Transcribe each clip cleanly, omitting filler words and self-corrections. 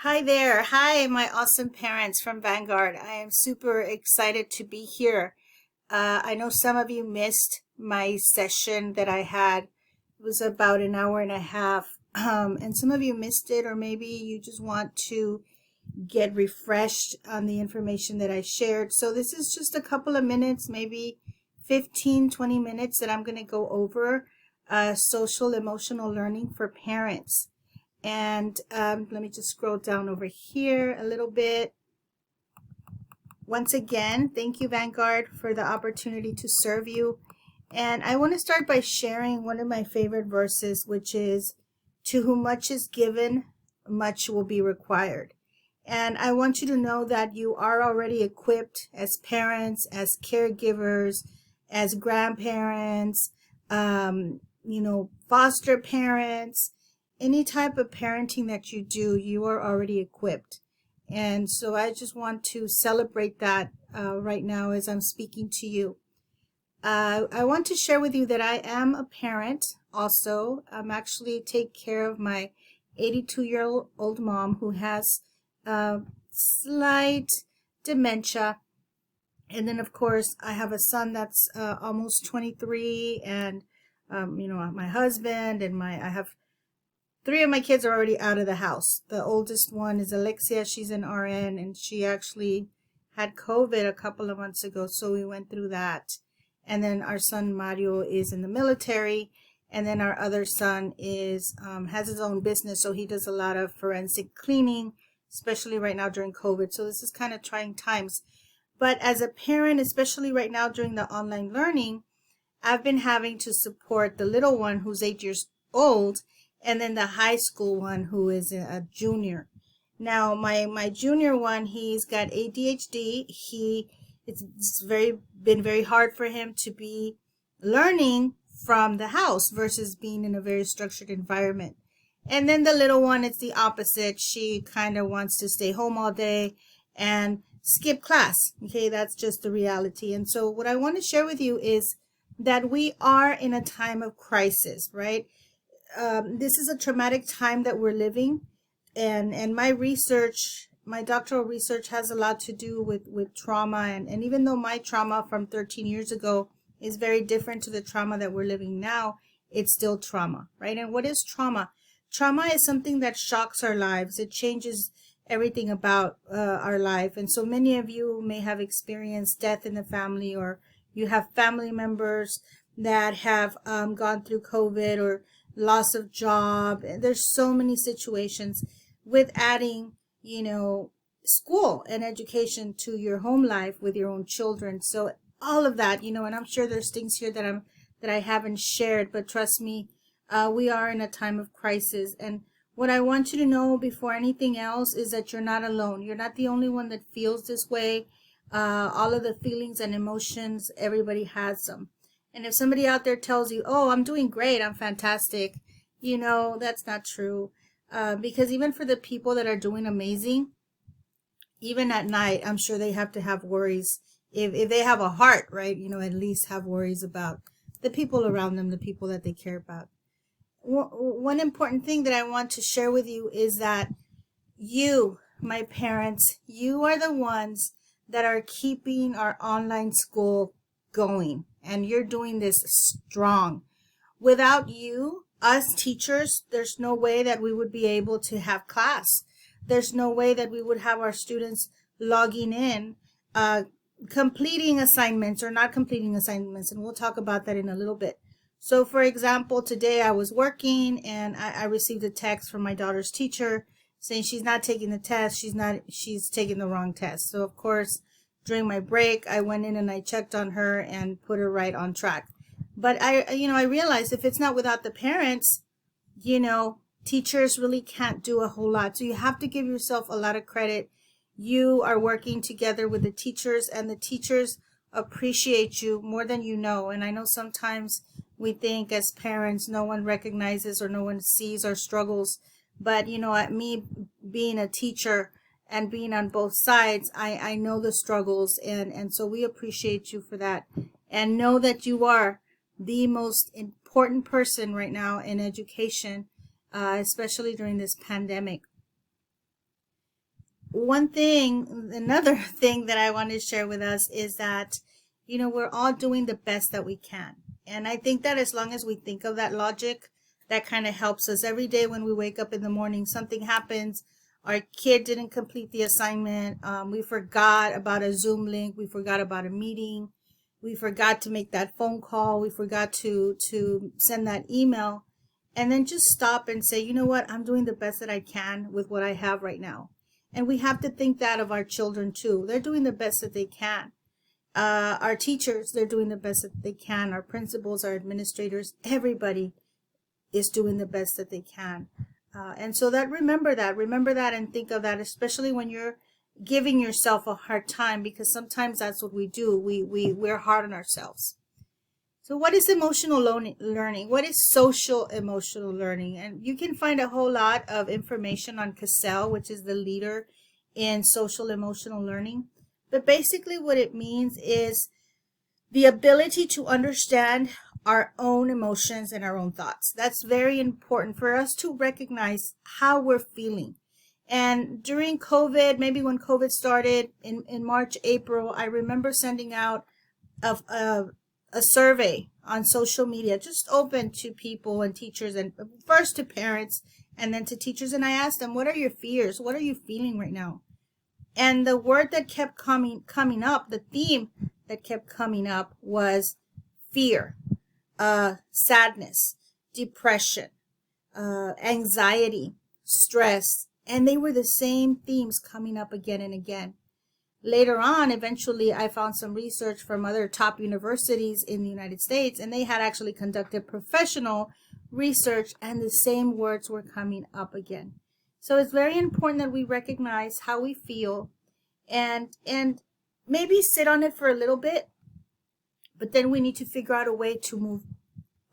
Hi there. Hi, my awesome parents from Vanguard. I am super excited to be here. I know some of you missed my session that I had. It was about an hour and a half. And some of you missed it, or maybe you just want to get refreshed on the information that I shared. So this is just a couple of minutes, maybe 15, 20 minutes that I'm going to go over social emotional learning for parents. And let me just scroll down over here a little bit. Once again, thank you, Vanguard, for the opportunity to serve you. And I want to start by sharing one of my favorite verses, which is, "To whom much is given, much will be required." And I want you to know that you are already equipped as parents, as caregivers, as grandparents, foster parents, any type of parenting that you do, you are already equipped. And so I just want to celebrate that right now as I'm speaking to you. I want to share with you that I am a parent also. I'm actually take care of my 82-year-old mom who has slight dementia. And then, of course, I have a son that's almost 23, and my husband, and I have three of my kids are already out of the house. The oldest one is Alexia. She's an RN, and she actually had COVID a couple of months ago, so we went through that. And then our son Mario is in the military, and then our other son is has his own business, so he does a lot of forensic cleaning, especially right now during COVID. So this is kind of trying times. But as a parent, especially right now during the online learning, I've been having to support the little one who's 8 years old, and then the high school one who is a junior. Now, my junior one, he's got ADHD. It's been very hard for him to be learning from the house versus being in a very structured environment. And then the little one, it's the opposite. She kind of wants to stay home all day and skip class. Okay, that's just the reality. And so what I want to share with you is that we are in a time of crisis, right? This is a traumatic time that we're living, and my doctoral research has a lot to do with trauma, and even though my trauma from 13 years ago is very different to the trauma that we're living now, it's still trauma, right? And what is trauma? Trauma is something that shocks our lives. It changes everything about our life, and so many of you may have experienced death in the family, or you have family members that have gone through COVID, or loss of job. There's so many situations with adding, school and education to your home life with your own children. So all of that, and I'm sure there's things here that I haven't shared, but trust me, we are in a time of crisis. And what I want you to know before anything else is that you're not alone. You're not the only one that feels this way. All of the feelings and emotions, everybody has them. And if somebody out there tells you, "Oh, I'm doing great, I'm fantastic," that's not true. Because even for the people that are doing amazing, even at night, I'm sure they have to have worries. If they have a heart, right, at least have worries about the people around them, the people that they care about. One important thing that I want to share with you is that you, my parents, you are the ones that are keeping our online school going. And you're doing this strong. Without you, us teachers, there's no way that we would be able to have class. There's no way that we would have our students logging in, completing assignments or not completing assignments. And we'll talk about that in a little bit. So for example, today I was working, and I received a text from my daughter's teacher saying she's not taking the test. She's taking the wrong test. So of course, during my break, I went in and I checked on her and put her right on track. But I realized if it's not without the parents, teachers really can't do a whole lot. So you have to give yourself a lot of credit. You are working together with the teachers, and the teachers appreciate you more than you know. And I know sometimes we think as parents, no one recognizes or no one sees our struggles. But, me being a teacher and being on both sides, I know the struggles, and so we appreciate you for that. And know that you are the most important person right now in education, especially during this pandemic. another thing that I want to share with us is that, we're all doing the best that we can. And I think that as long as we think of that logic, that kind of helps us. Every day when we wake up in the morning, something happens. Our kid didn't complete the assignment. We forgot about a Zoom link. We forgot about a meeting. We forgot to make that phone call. We forgot to send that email. And then just stop and say, you know what? I'm doing the best that I can with what I have right now. And we have to think that of our children too. They're doing the best that they can. Our teachers, they're doing the best that they can. Our principals, our administrators, everybody is doing the best that they can. And so remember that and think of that, especially when you're giving yourself a hard time, because sometimes that's what we do. We're hard on ourselves. So what is emotional learning? What is social emotional learning? And you can find a whole lot of information on Cassell, which is the leader in social emotional learning. But basically what it means is the ability to understand our own emotions and our own thoughts. That's very important for us to recognize how we're feeling. And during COVID, maybe when COVID started in March, April, I remember sending out a survey on social media, just open to people and teachers, and first to parents and then to teachers. And I asked them, what are your fears? What are you feeling right now? And the word that kept coming up, the theme that kept coming up was fear, sadness, depression, anxiety, stress. And they were the same themes coming up again and again. Later on, eventually, I found some research from other top universities in the United States, and they had actually conducted professional research, and the same words were coming up again. So it's very important that we recognize how we feel and maybe sit on it for a little bit, but then we need to figure out a way to move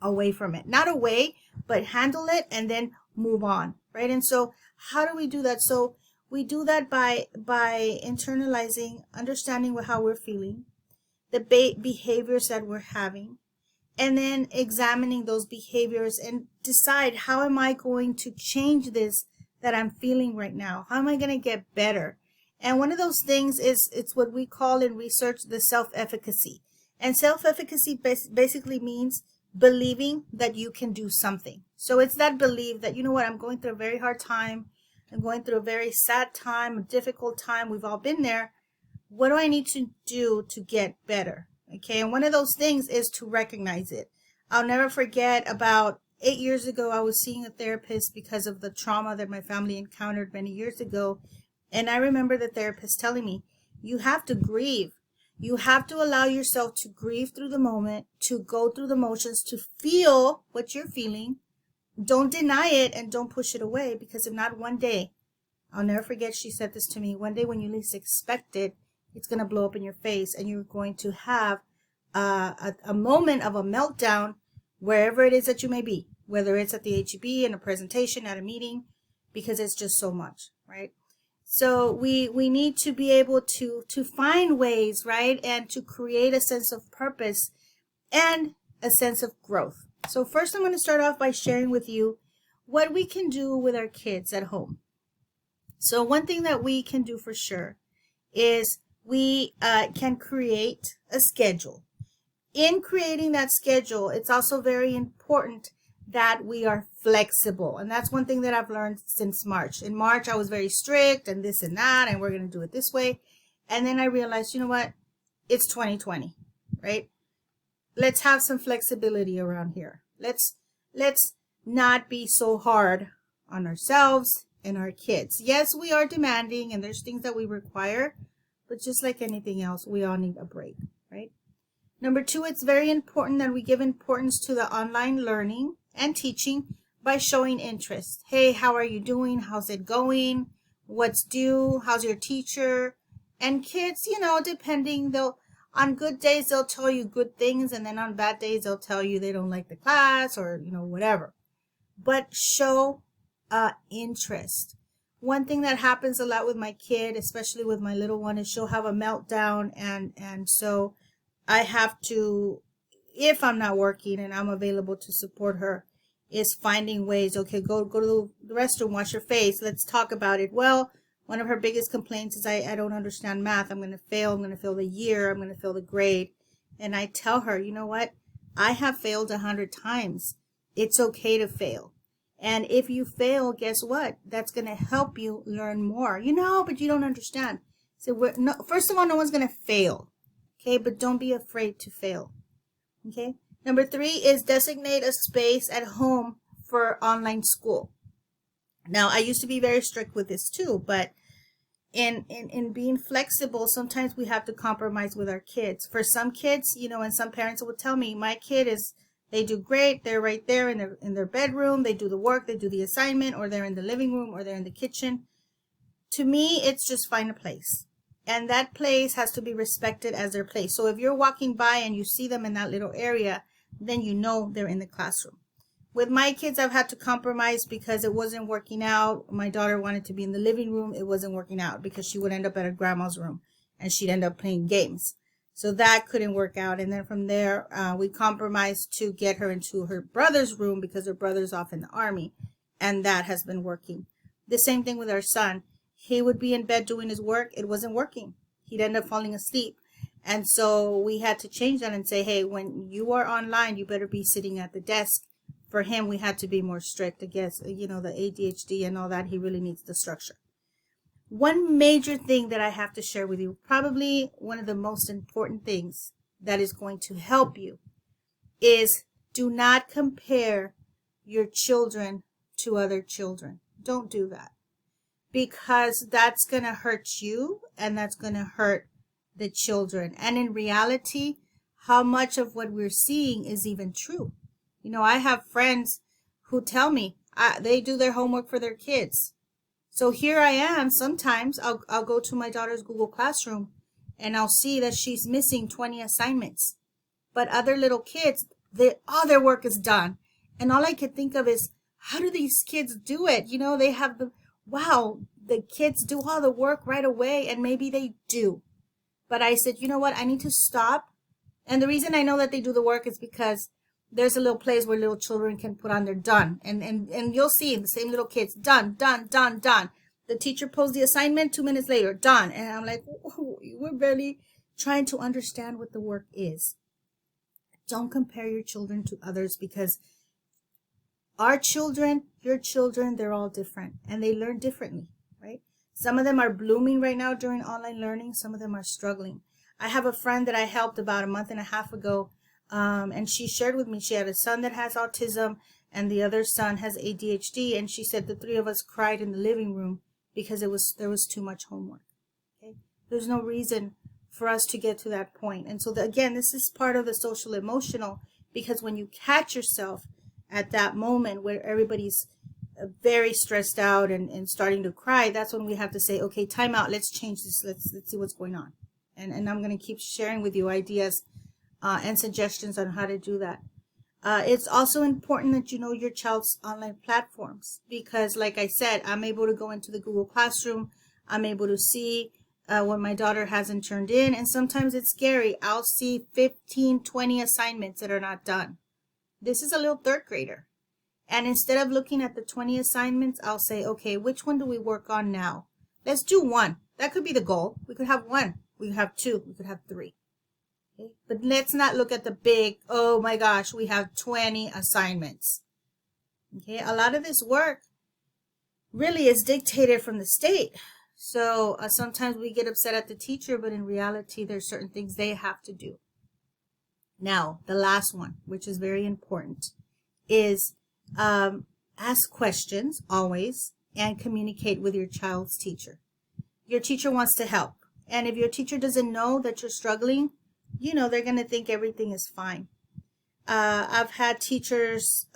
away from it. Not away, but handle it and then move on, right? And so how do we do that? So we do that by internalizing, understanding how we're feeling, the behaviors that we're having, and then examining those behaviors and decide, how am I going to change this that I'm feeling right now? How am I going to get better? And one of those things is, it's what we call in research the self-efficacy. And self-efficacy basically means believing that you can do something. So it's that belief that, you know what, I'm going through a very hard time. I'm going through a very sad time, a difficult time. We've all been there. What do I need to do to get better? Okay, and one of those things is to recognize it. I'll never forget, about 8 years ago, I was seeing a therapist because of the trauma that my family encountered many years ago. And I remember the therapist telling me, you have to grieve. You have to allow yourself to grieve through the moment, to go through the motions, to feel what you're feeling. Don't deny it and don't push it away, because if not, one day, I'll never forget, she said this to me, one day when you least expect it, it's going to blow up in your face and you're going to have a moment of a meltdown wherever it is that you may be, whether it's at the HEB, in a presentation, at a meeting, because it's just so much, right? So we need to be able to find ways, right, and to create a sense of purpose and a sense of growth. So first, I'm going to start off by sharing with you what we can do with our kids at home. So one thing that we can do for sure is we can create a schedule. In creating that schedule, it's also very important that we are flexible. And that's one thing that I've learned since March. In March, I was very strict and this and that, and we're going to do it this way. And then I realized, you know what? It's 2020, right? Let's have some flexibility around here. Let's not be so hard on ourselves and our kids. Yes, we are demanding and there's things that we require, but just like anything else, we all need a break, right? Number 2, it's very important that we give importance to the online learning and teaching by showing interest. Hey, how are you doing? How's it going? What's due? How's your teacher? And kids, depending, on good days, they'll tell you good things, and then on bad days, they'll tell you they don't like the class or, whatever. But show interest. One thing that happens a lot with my kid, especially with my little one, is she'll have a meltdown, and so I have to, if I'm not working and I'm available to support her, is finding ways. Okay, go to the restroom, wash your face. Let's talk about it. Well, One of her biggest complaints is, I don't understand math. I'm going to fail. I'm going to fail the year. I'm going to fail the grade. And I tell her, you know what? I have failed 100 times. It's okay to fail. And if you fail, guess what? That's going to help you learn more. But you don't understand. So first of all, no one's going to fail. Okay, but don't be afraid to fail. Okay. Number 3 is designate a space at home for online school. Now, I used to be very strict with this too, but in being flexible, sometimes we have to compromise with our kids. For some kids, and some parents will tell me, my kid they do great. They're right there in their bedroom. They do the work, they do the assignment, or they're in the living room, or they're in the kitchen. To me, it's just find a place. And that place has to be respected as their place. So if you're walking by and you see them in that little area, then you know they're in the classroom. With my kids, I've had to compromise because it wasn't working out. My daughter wanted to be in the living room. It wasn't working out because she would end up at her grandma's room and she'd end up playing games. So that couldn't work out. And then from there, we compromised to get her into her brother's room because her brother's off in the army. And that has been working. The same thing with our son. He would be in bed doing his work. It wasn't working. He'd end up falling asleep. And so we had to change that and say, hey, when you are online, you better be sitting at the desk. For him, we had to be more strict. I guess, the ADHD and all that, he really needs the structure. One major thing that I have to share with you, probably one of the most important things that is going to help you, is do not compare your children to other children. Don't do that. Because that's going to hurt you and that's going to hurt the children. And in reality, how much of what we're seeing is even true? I have friends who tell me they do their homework for their kids. So here I am. Sometimes I'll go to my daughter's Google Classroom and I'll see that she's missing 20 assignments. But other little kids, all their work is done. And all I could think of is, how do these kids do it? They have the kids do all the work right away, and maybe they do. But I said, you know what? I need to stop. And the reason I know that they do the work is because there's a little place where little children can put on their done. And you'll see the same little kids, done, done, done, done. The teacher posed the assignment, 2 minutes later, done. And I'm like, we're barely trying to understand what the work is. Don't compare your children to others, because our children, your children, they're all different and they learn differently, right? Some of them are blooming right now during online learning. Some of them are struggling. I have a friend that I helped about a month and a half ago. And she shared with me, she had a son that has autism and the other son has ADHD. And she said the 3 of us cried in the living room because there was too much homework. Okay? There's no reason for us to get to that point. And so again, this is part of the social emotional, because when you catch yourself at that moment where everybody's very stressed out and starting to cry, that's when we have to say, okay, time out. Let's change this. Let's see what's going on. And I'm going to keep sharing with you ideas and suggestions on how to do that. It's also important that you know your child's online platforms, because like I said, I'm able to go into the Google Classroom. I'm able to see what my daughter hasn't turned in. And sometimes it's scary. I'll see 15, 20 assignments that are not done. This is a little 3rd grader. And instead of looking at the 20 assignments, I'll say, okay, which one do we work on now? Let's do 1. That could be the goal. We could have 1. We could have 2. We could have 3. Okay? But let's not look at the big, oh my gosh, we have 20 assignments. Okay, a lot of this work really is dictated from the state. So sometimes we get upset at the teacher, but in reality, there's certain things they have to do. Now, the last one, which is very important, is ask questions always and communicate with your child's teacher. Your teacher wants to help. And if your teacher doesn't know that you're struggling, they're going to think everything is fine. I've had teachers,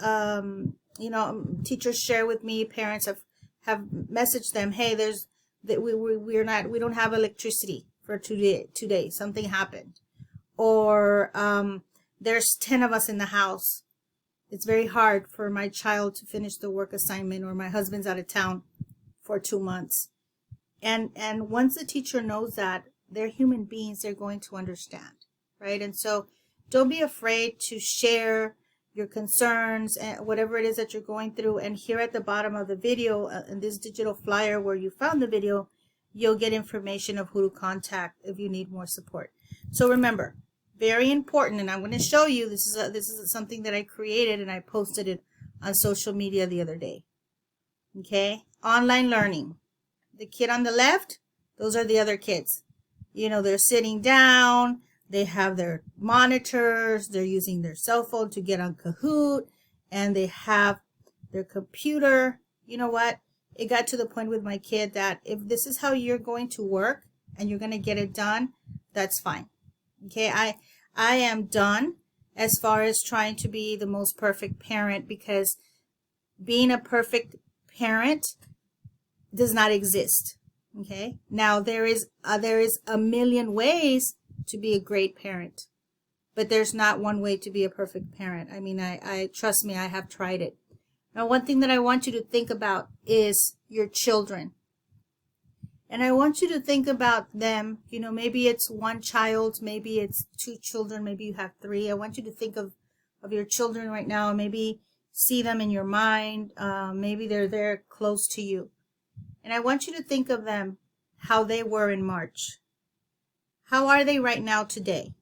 teachers share with me, parents have messaged them, hey, we don't have electricity for 2 days. Something happened. Or there's 10 of us in the house. It's very hard for my child to finish the work assignment, or my husband's out of town for 2 months. And once the teacher knows that, they're human beings, they're going to understand, right? And so don't be afraid to share your concerns and whatever it is that you're going through. And here at the bottom of the video, in this digital flyer where you found the video, you'll get information of who to contact if you need more support. So remember, very important, and I'm going to show you, this is something that I created and I posted it on social media the other day. Okay, online learning. The kid on the left, those are the other kids. You know, they're sitting down, they have their monitors, they're using their cell phone to get on Kahoot, and they have their computer. You know what? It got to the point with my kid that if this is how you're going to work and you're going to get it done, that's fine. Okay, I am done as far as trying to be the most perfect parent, because being a perfect parent does not exist. Okay, now there is a million ways to be a great parent, but there's not one way to be a perfect parent. I mean, I trust me, I have tried it. Now, one thing that I want you to think about is your children. And I want you to think about them. You know, maybe it's one child, maybe it's two children, maybe you have three. I want you to think of your children right now. Maybe see them in your mind. Maybe they're there close to you. And I want you to think of them, how they were in March. How are they right now today,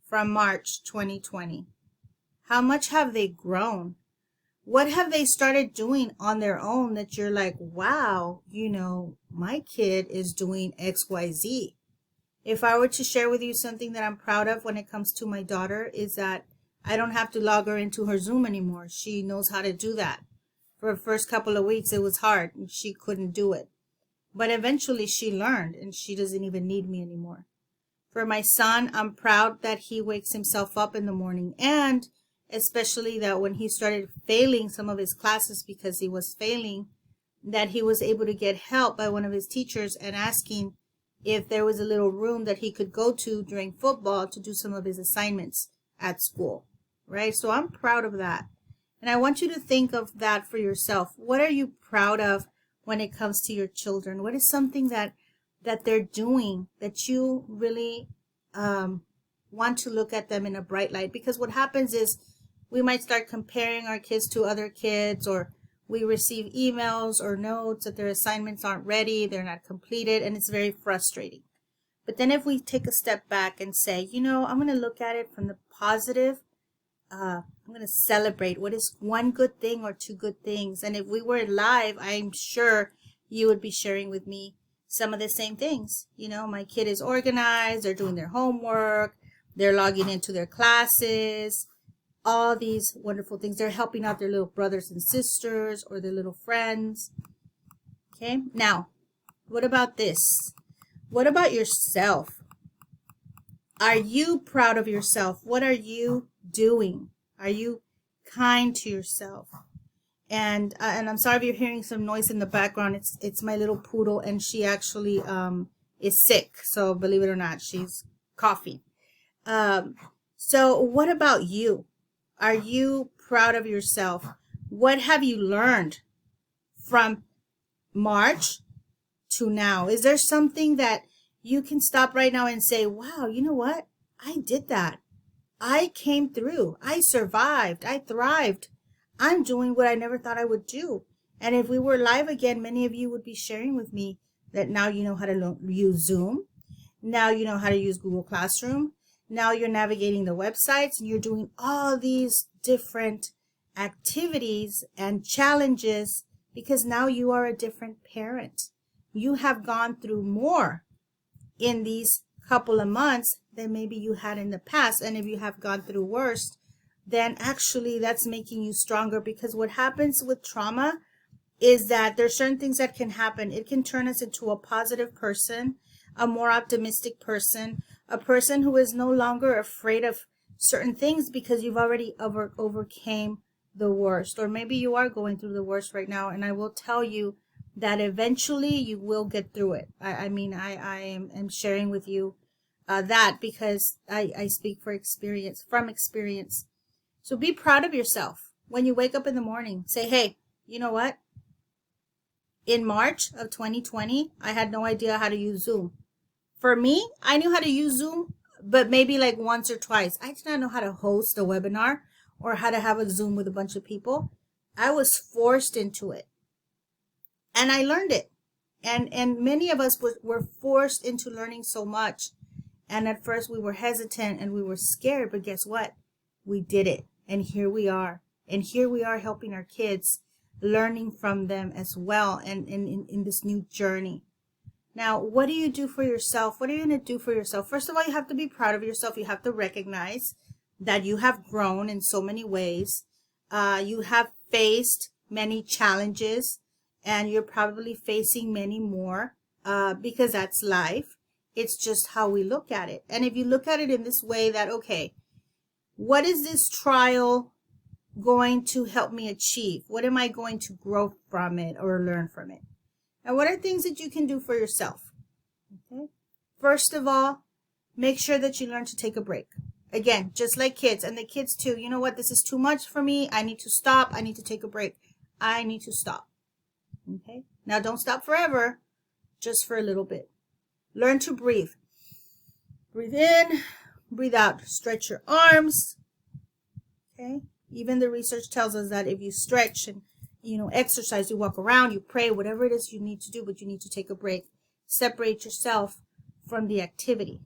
from March 2020? How much have they grown? What have they started doing on their own that you're like, wow, you know, my kid is doing XYZ. If I were to share with you something that I'm proud of when it comes to my daughter, is that I don't have to log her into her Zoom anymore. She knows how to do that. For the first couple of weeks, it was hard and she couldn't do it. But eventually she learned and she doesn't even need me anymore. For my son, I'm proud that he wakes himself up in the morning, and especially that when he started failing some of his classes because he was failing, that he was able to get help by one of his teachers and asking if there was a little room that he could go to during football to do some of his assignments at school, right? So I'm proud of that. And I want you to think of that for yourself. What are you proud of when it comes to your children? What is something that they're doing that you really want to look at them in a bright light? Because what happens is we might start comparing our kids to other kids, or we receive emails or notes that their assignments aren't ready, they're not completed, and it's very frustrating. But then if we take a step back and say, you know, I'm going to look at it from the positive, I'm going to celebrate what is one good thing or two good things. And if we were live, I'm sure you would be sharing with me some of the same things. You know, my kid is organized, they're doing their homework, they're logging into their classes, all these wonderful things. They're helping out their little brothers and sisters or their little friends. Okay, now, what about this? What about yourself? Are you proud of yourself? What are you doing? Are you kind to yourself? And I'm sorry if you're hearing some noise in the background. It's my little poodle, and she actually is sick. So believe it or not, she's coughing. So what about you? Are you proud of yourself? What have you learned from March to now? Is there something that you can stop right now and say, wow, you know what? I did that. I came through. I survived. I thrived. I'm doing what I never thought I would do. And if we were live again, many of you would be sharing with me that now you know how to use Zoom. Now you know how to use Google Classroom. Now you're navigating the websites and you're doing all these different activities and challenges because now you are a different parent. You have gone through more in these couple of months than maybe you had in the past. And if you have gone through worse, then actually that's making you stronger, because what happens with trauma is that there's certain things that can happen. It can turn us into a positive person, a more optimistic person, a person who is no longer afraid of certain things because you've already overcame the worst. Or maybe you are going through the worst right now, and I will tell you that eventually you will get through it. I am sharing with you that because I speak from experience. So be proud of yourself. When you wake up in the morning, say, hey, you know what? In March of 2020, I had no idea how to use Zoom. For me, I knew how to use Zoom, but maybe like once or twice. I did not know how to host a webinar or how to have a Zoom with a bunch of people. I was forced into it. And I learned it. And many of us were forced into learning so much. And at first we were hesitant and we were scared, but guess what? We did it. And here we are. And here we are helping our kids, learning from them as well, and in this new journey. Now, what do you do for yourself? What are you going to do for yourself? First of all, you have to be proud of yourself. You have to recognize that you have grown in so many ways. You have faced many challenges, and you're probably facing many more, because that's life. It's just how we look at it. And if you look at it in this way that, okay, what is this trial going to help me achieve? What am I going to grow from it or learn from it? And what are things that you can do for yourself? Okay. First of all, make sure that you learn to take a break. Again, just like kids, and the kids too. You know what? This is too much for me. I need to stop. I need to take a break. I need to stop. Okay. Now, don't stop forever, just for a little bit. Learn to breathe. Breathe in, breathe out. Stretch your arms. Okay. Even the research tells us that if you stretch and, exercise, you walk around, you pray, whatever it is you need to do, but you need to take a break. Separate yourself from the activity.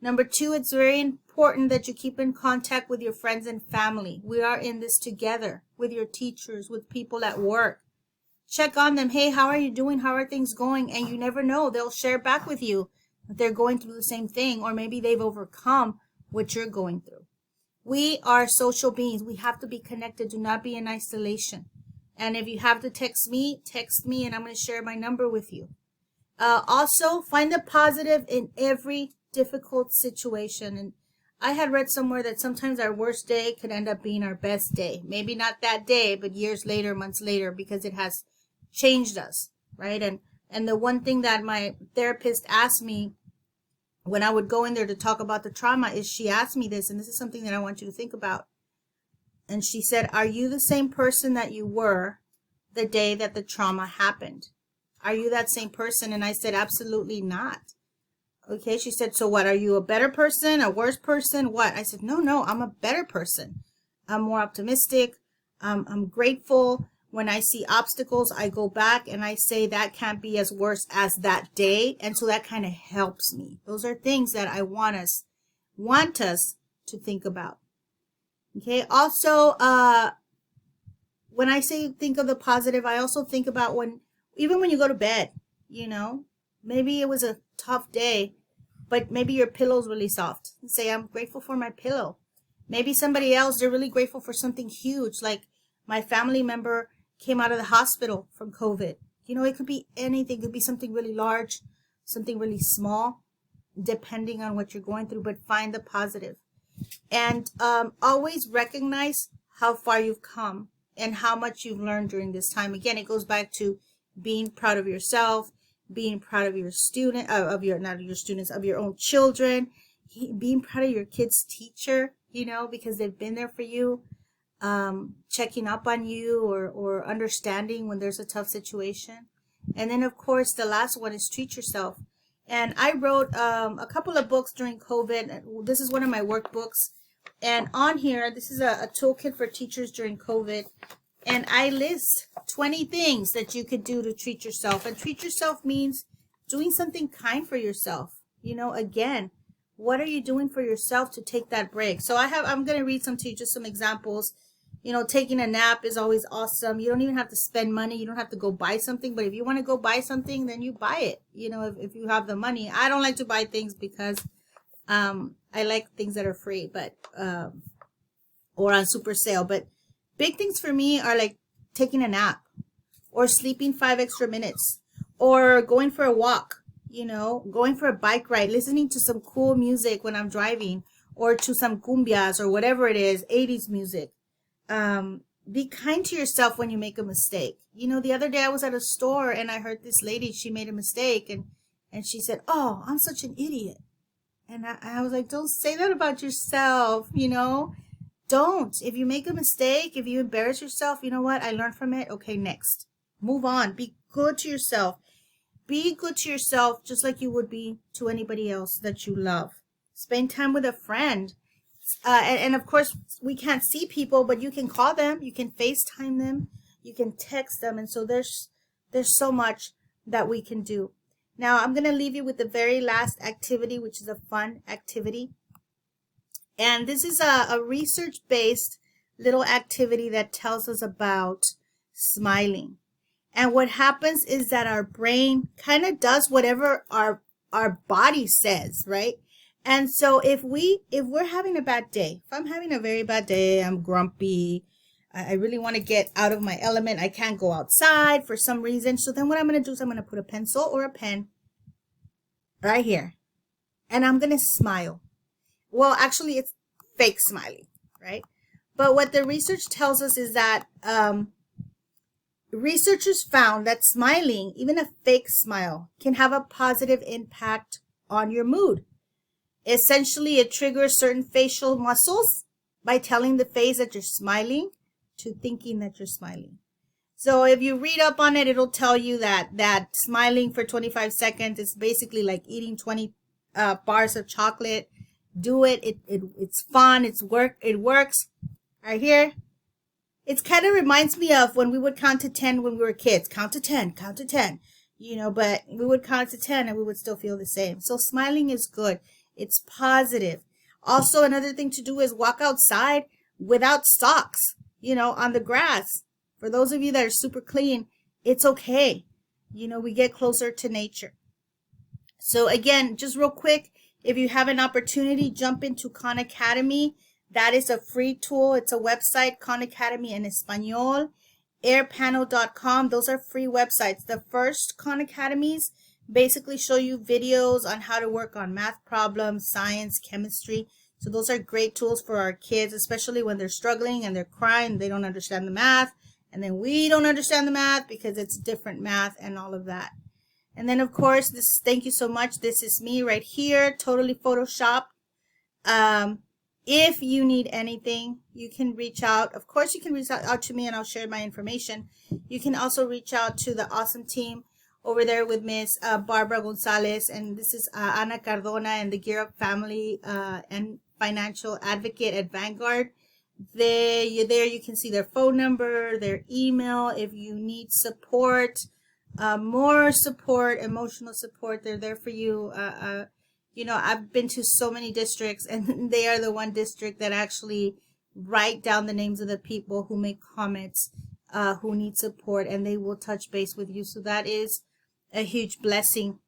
Number 2, it's very important that you keep in contact with your friends and family. We are in this together, with your teachers, with people at work. Check on them. Hey, how are you doing? How are things going? And you never know. They'll share back with you that they're going through the same thing, or maybe they've overcome what you're going through. We are social beings. We have to be connected. Do not be in isolation. And if you have to text me, and I'm going to share my number with you. Also, find the positive in every difficult situation. And I had read somewhere that sometimes our worst day could end up being our best day. Maybe not that day, but years later, months later, because it has changed us, right? And the one thing that my therapist asked me when I would go in there to talk about the trauma is she asked me this, and this is something that I want you to think about. And she said, are you the same person that you were the day that the trauma happened? Are you that same person? And I said, absolutely not. Okay, she said, so what? Are you a better person, a worse person? What? I said, no, I'm a better person. I'm more optimistic. I'm grateful. When I see obstacles, I go back and I say that can't be as worse as that day. And so that kind of helps me. Those are things that I want us to think about. Okay, also, when I say think of the positive, I also think about even when you go to bed, maybe it was a tough day, but maybe your pillow's really soft. Say, I'm grateful for my pillow. Maybe somebody else, they're really grateful for something huge, like my family member came out of the hospital from COVID. It could be anything. It could be something really large, something really small, depending on what you're going through, but find the positive. And always recognize how far you've come and how much you've learned during this time. Again, it goes back to being proud of yourself, being proud of your of your own children, being proud of your kid's teacher, because they've been there for you, checking up on you or understanding when there's a tough situation. And then, of course, the last one is treat yourself. And I wrote a couple of books during COVID. This is one of my workbooks. And on here, this is a toolkit for teachers during COVID. And I list 20 things that you could do to treat yourself. And treat yourself means doing something kind for yourself. Again, what are you doing for yourself to take that break? So I'm going to read to you, just some examples. Taking a nap is always awesome. You don't even have to spend money. You don't have to go buy something. But if you want to go buy something, then you buy it. If you have the money. I don't like to buy things because I like things that are free, but or on super sale. But big things for me are like taking a nap or sleeping 5 extra minutes or going for a walk, going for a bike ride, listening to some cool music when I'm driving or to some cumbias or whatever it is, 80s music. Be kind to yourself when you make a mistake. The other day I was at a store and I heard this lady, she made a mistake and she said, oh, I'm such an idiot. And I was like, don't say that about yourself, Don't. If you make a mistake, if you embarrass yourself, you know what? I learned from it. Okay, next. Move on. Be good to yourself. Be good to yourself just like you would be to anybody else that you love. Spend time with a friend. And of course, we can't see people, but you can call them. You can FaceTime them. You can text them. And so there's so much that we can do. Now, I'm going to leave you with the very last activity, which is a fun activity. And this is a research-based little activity that tells us about smiling. And what happens is that our brain kind of does whatever our body says, right? And so if we're having a bad day, if I'm having a very bad day, I'm grumpy, I really want to get out of my element, I can't go outside for some reason. So then what I'm going to do is I'm going to put a pencil or a pen right here, and I'm going to smile. Well, actually, it's fake smiling, right? But what the research tells us is that researchers found that smiling, even a fake smile, can have a positive impact on your mood. Essentially, it triggers certain facial muscles by telling the face that you're smiling to thinking that you're smiling. So if you read up on it, it'll tell you that smiling for 25 seconds is basically like eating 20 bars of chocolate. Do it. It's fun. It works. Right here. It kind of reminds me of when we would count to 10 when we were kids. Count to 10, count to 10. But we would count to 10 and we would still feel the same. So smiling is good. It's positive. Also, another thing to do is walk outside without socks, on the grass. For those of you that are super clean, it's okay. We get closer to nature. So again, just real quick, if you have an opportunity, jump into Khan Academy. That is a free tool. It's a website, Khan Academy en Español, airpanel.com. Those are free websites. The first Khan Academies basically show you videos on how to work on math problems, science, chemistry. So those are great tools for our kids, especially when they're struggling and they're crying, they don't understand the math. And then we don't understand the math because it's different math and all of that. And then, of course, thank you so much. This is me right here, totally Photoshopped. If you need anything, you can reach out. Of course, you can reach out to me and I'll share my information. You can also reach out to the awesome team over there with Miss Barbara Gonzalez. And this is Ana Cardona and the Gear Up family and financial advocate at Vanguard. There you can see their phone number, their email. If you need support, more support, emotional support, they're there for you. I've been to so many districts and they are the one district that actually write down the names of the people who make comments, who need support, and they will touch base with you. So that is a huge blessing.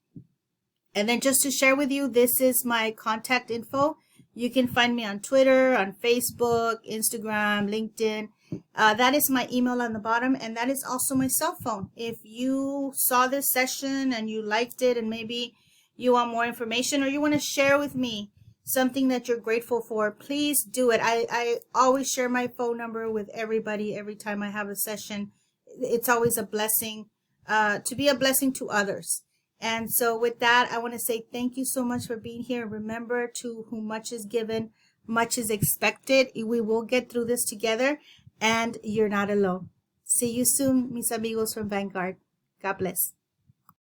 And then just to share with you, this is my contact info. You can find me on Twitter, on Facebook, Instagram, LinkedIn. That is my email on the bottom, and that is also my cell phone. If you saw this session and you liked it and maybe you want more information or you want to share with me something that you're grateful for, please do it. I always share my phone number with everybody every time I have a session. It's always a blessing to be a blessing to others. And so with that, I want to say thank you so much for being here. Remember, to whom much is given, much is expected. We will get through this together, and you're not alone. See you soon, mis amigos from Vanguard. God bless.